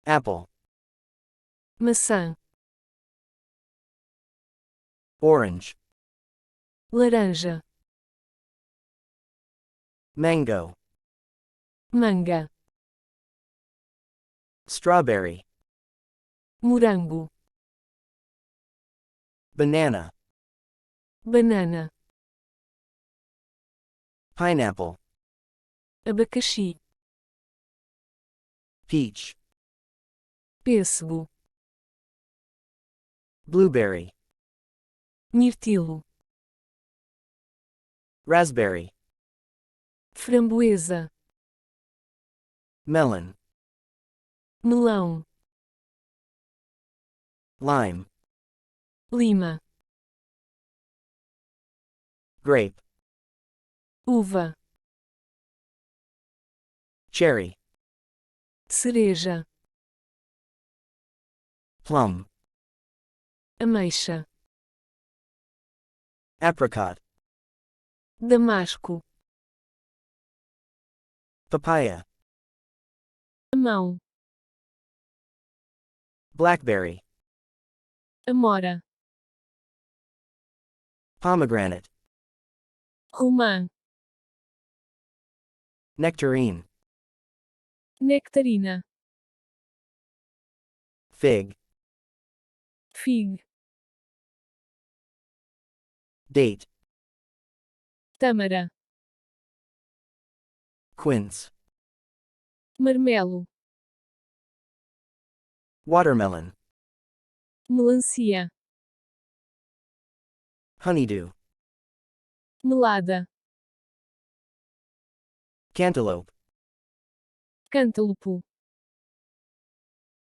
Apple. Maçã. Orange. Laranja. Mango. Manga. Strawberry. Morango. Banana. Banana. Pineapple. Abacaxi. Peach. Pêssego. Blueberry. Mirtilo. Raspberry. Framboesa. Melon. Melão. Lime. Lima. Grape. Uva. Cherry. Cereja. Plum. Ameixa. Apricot. Damasco. Papaya. Amão. Blackberry. Amora. Pomegranate. Romã. Nectarine. Nectarina. Fig. Figue. Date. Tâmara. Quince. Marmelo. Watermelon. Melancia. Honeydew. Melada. Cantaloupe. Cantaloupe.